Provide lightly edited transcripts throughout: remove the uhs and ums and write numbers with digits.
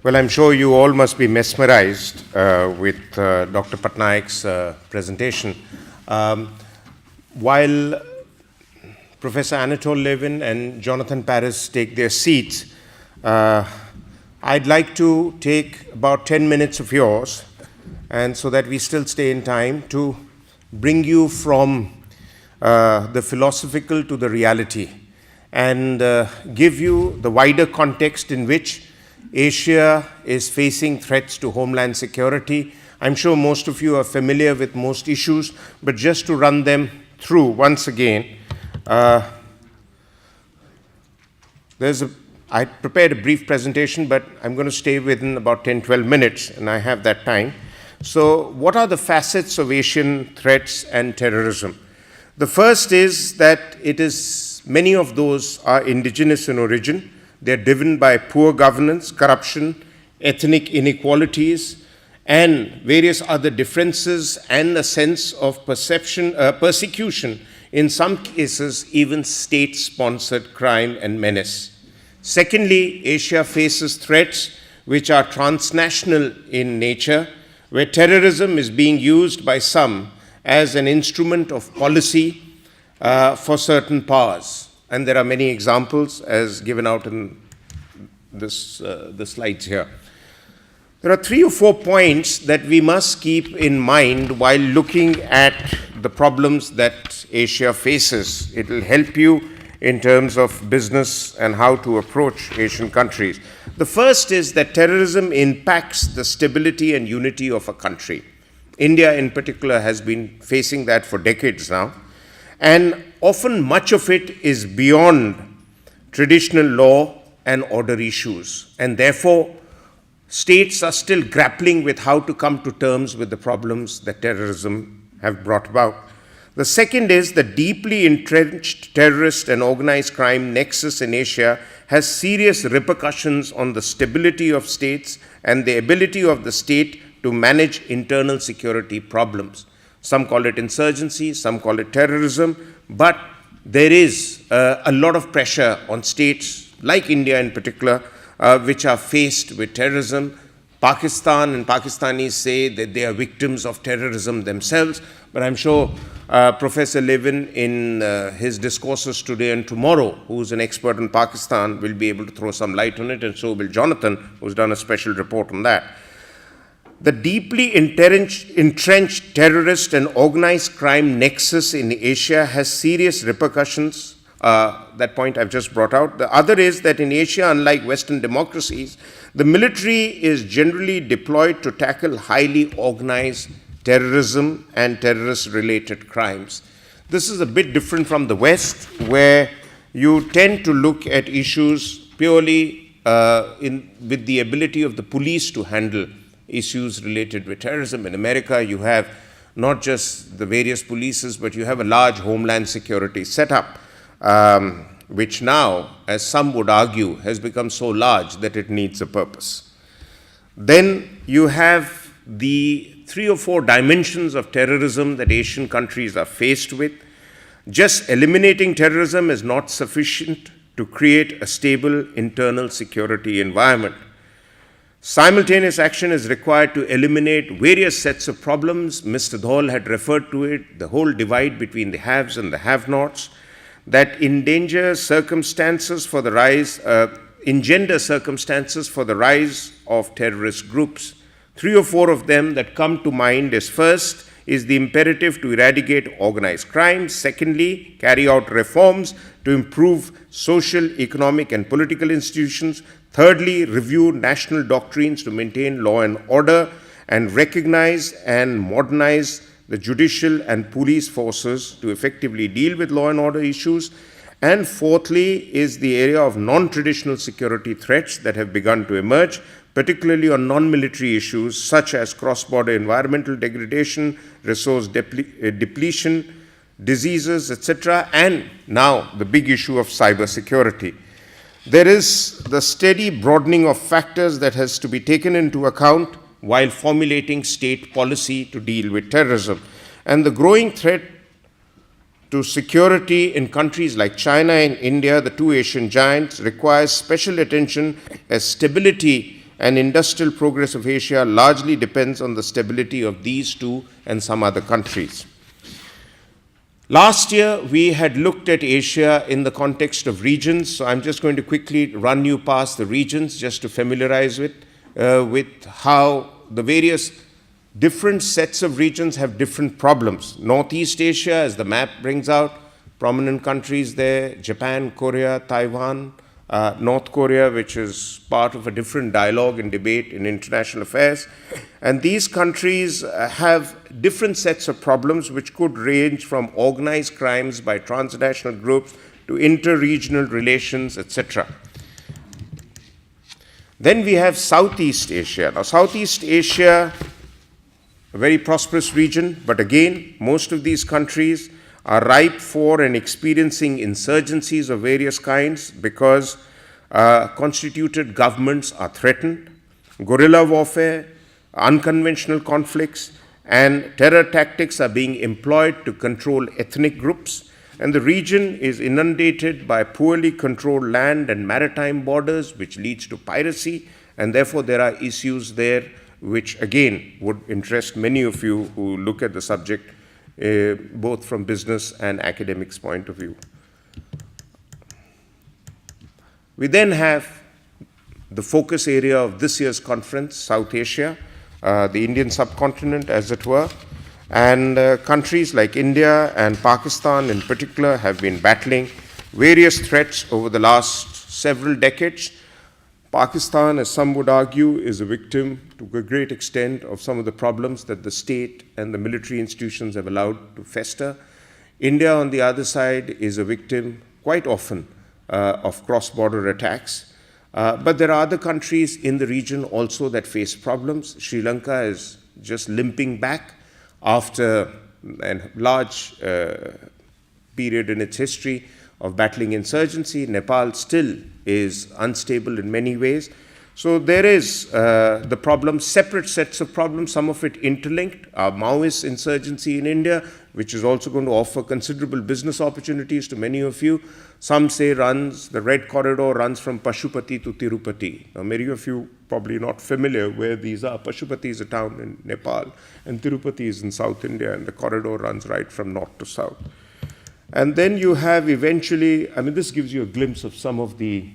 Well, I'm sure you all must be mesmerized with Dr. Patnaik's presentation. While Professor Anatole Levin and Jonathan Paris take their seats, I'd like to take about 10 minutes of yours, and so that we still stay in time, to bring you from the philosophical to the reality and give you the wider context in which Asia is facing threats to homeland security. I'm sure most of you are familiar with most issues, but just to run them through once again, I prepared a brief presentation, but I'm going to stay within about 10-12 minutes, and I have that time. So what are the facets of Asian threats and terrorism? The first is that many of those are indigenous in origin. They're driven by poor governance, corruption, ethnic inequalities, and various other differences, and a sense of persecution, in some cases even state-sponsored crime and menace. Secondly, Asia faces threats which are transnational in nature, where terrorism is being used by some as an instrument of policy for certain powers. And there are many examples as given out in the slides here. There are 3 or 4 points that we must keep in mind while looking at the problems that Asia faces. It will help you in terms of business and how to approach Asian countries. The first is that terrorism impacts the stability and unity of a country. India in particular has been facing that for decades now. And often much of it is beyond traditional law and order issues. And therefore, states are still grappling with how to come to terms with the problems that terrorism have brought about. The second is the deeply entrenched terrorist and organized crime nexus in Asia has serious repercussions on the stability of states and the ability of the state to manage internal security problems. Some call it insurgency, some call it terrorism, but there is a lot of pressure on states like India in particular, which are faced with terrorism. Pakistan and Pakistanis say that they are victims of terrorism themselves, but I'm sure Professor Levin in his discourses today and tomorrow, who's an expert in Pakistan, will be able to throw some light on it, and so will Jonathan, who's done a special report on that. The deeply entrenched terrorist and organized crime nexus in Asia has serious repercussions. That point I've just brought out. The other is that in Asia, unlike Western democracies, the military is generally deployed to tackle highly organized terrorism and terrorist-related crimes. This is a bit different from the West, where you tend to look at issues purely with the ability of the police to handle issues related with terrorism. In America, you have not just the various polices, but you have a large homeland security setup, which now, as some would argue, has become so large that it needs a purpose. Then you have the 3 or 4 dimensions of terrorism that Asian countries are faced with. Just eliminating terrorism is not sufficient to create a stable internal security environment. Simultaneous action is required to eliminate various sets of problems. Mr. Dhol had referred to it, the whole divide between the haves and the have-nots, that engender circumstances for the rise of terrorist groups. 3 or 4 of them that come to mind is: first is the imperative to eradicate organized crime. Secondly, carry out reforms to improve social, economic, and political institutions. Thirdly, review national doctrines to maintain law and order and recognize and modernize the judicial and police forces to effectively deal with law and order issues. And fourthly is the area of non-traditional security threats that have begun to emerge, particularly on non-military issues such as cross-border environmental degradation, resource depletion, diseases, etc., and now the big issue of cybersecurity. There is the steady broadening of factors that has to be taken into account while formulating state policy to deal with terrorism. And the growing threat to security in countries like China and India, the 2 Asian giants, requires special attention as stability and industrial progress of Asia largely depends on the stability of these two and some other countries. Last year, we had looked at Asia in the context of regions, so I'm just going to quickly run you past the regions just to familiarize with how the various different sets of regions have different problems. Northeast Asia, as the map brings out, prominent countries there, Japan, Korea, Taiwan, North Korea, which is part of a different dialogue and debate in international affairs. And these countries have different sets of problems which could range from organized crimes by transnational groups to inter-regional relations, etc. Then we have Southeast Asia. Now, Southeast Asia, a very prosperous region, but again, most of these countries are ripe for and experiencing insurgencies of various kinds because constituted governments are threatened, guerrilla warfare, unconventional conflicts, and terror tactics are being employed to control ethnic groups, and the region is inundated by poorly controlled land and maritime borders, which leads to piracy, and therefore there are issues there which again would interest many of you who look at the subject both from business and academics point of view. We then have the focus area of this year's conference, South Asia, the Indian subcontinent as it were, and countries like India and Pakistan in particular have been battling various threats over the last several decades. Pakistan, as some would argue, is a victim to a great extent of some of the problems that the state and the military institutions have allowed to fester. India, on the other side, is a victim quite often of cross-border attacks. But there are other countries in the region also that face problems. Sri Lanka is just limping back after a large period in its history of battling insurgency. Nepal still is unstable in many ways. So there is the problem, separate sets of problems, some of it interlinked. Maoist insurgency in India, which is also going to offer considerable business opportunities to many of you. Some say the Red Corridor runs from Pashupati to Tirupati. Now, many of you probably not familiar where these are. Pashupati is a town in Nepal, and Tirupati is in South India, and the corridor runs right from north to south. And then you have eventually, this gives you a glimpse of some of the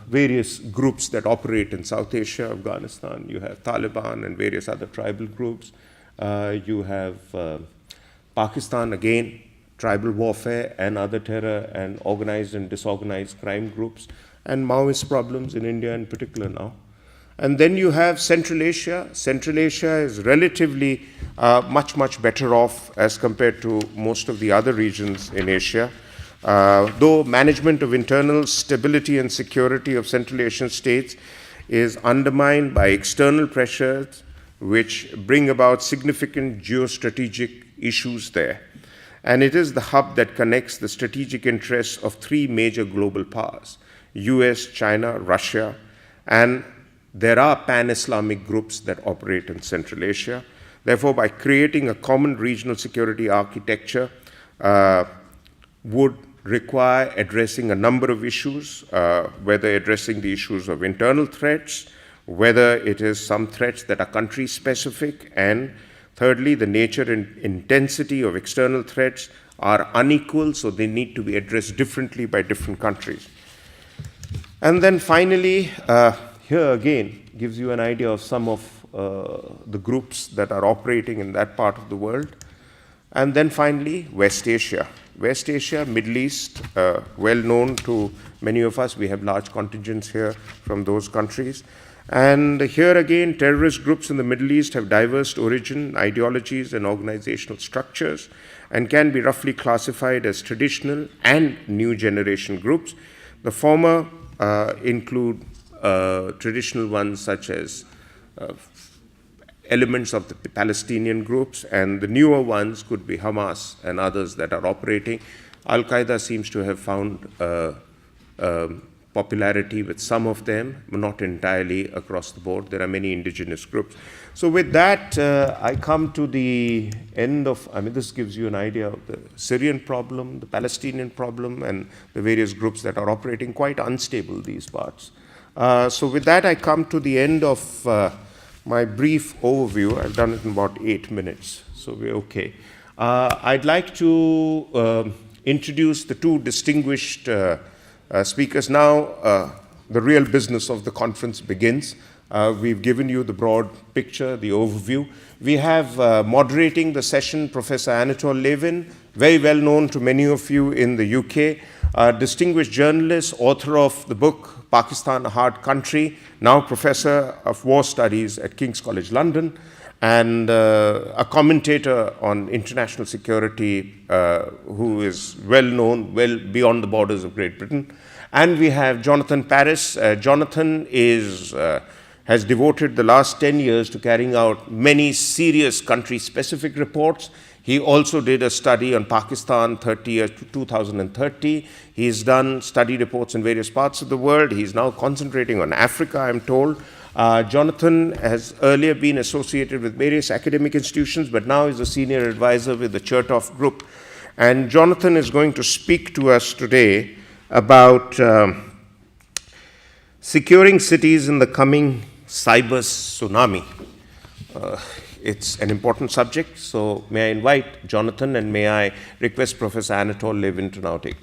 various groups that operate in South Asia, Afghanistan. You have Taliban and various other tribal groups. You have Pakistan, again, tribal warfare and other terror and organized and disorganized crime groups, and Maoist problems in India in particular now. And then you have Central Asia. Central Asia is relatively much, much better off as compared to most of the other regions in Asia. Though management of internal stability and security of Central Asian states is undermined by external pressures which bring about significant geostrategic issues there. And it is the hub that connects the strategic interests of three major global powers, US, China, Russia, and there are pan-Islamic groups that operate in Central Asia. Therefore, by creating a common regional security architecture would require addressing a number of issues, whether addressing the issues of internal threats, whether it is some threats that are country-specific, and thirdly, the nature and intensity of external threats are unequal, so they need to be addressed differently by different countries. And then finally, here again gives you an idea of some of the groups that are operating in that part of the world. And then finally, West Asia. West Asia, Middle East, well known to many of us. We have large contingents here from those countries. And here again, terrorist groups in the Middle East have diverse origin, ideologies, and organizational structures, and can be roughly classified as traditional and new generation groups. The former include traditional ones such as elements of the Palestinian groups, and the newer ones could be Hamas and others that are operating. Al-Qaeda seems to have found popularity with some of them, but not entirely across the board. There are many indigenous groups. So with that, I come to the end of, this gives you an idea of the Syrian problem, the Palestinian problem, and the various groups that are operating quite unstable, these parts. So with that, I come to the end of my brief overview. I've done it in about 8 minutes, so we're okay. I'd like to introduce the two distinguished speakers. Now, the real business of the conference begins. We've given you the broad picture, the overview. We have moderating the session Professor Anatol Levin, very well known to many of you in the UK, distinguished journalist, author of the book Pakistan, a Hard Country, now Professor of War Studies at King's College London, and a commentator on international security who is well known, well beyond the borders of Great Britain. And we have Jonathan Paris. Jonathan has devoted the last 10 years to carrying out many serious country-specific reports. He also did a study on Pakistan 30 years to 2030. He's done study reports in various parts of the world. He's now concentrating on Africa, I'm told. Jonathan has earlier been associated with various academic institutions, but now is a senior advisor with the Chertoff Group. And Jonathan is going to speak to us today about securing cities in the coming cyber tsunami. It's an important subject, so may I invite Jonathan, and may I request Professor Anatol Levin to now take charge.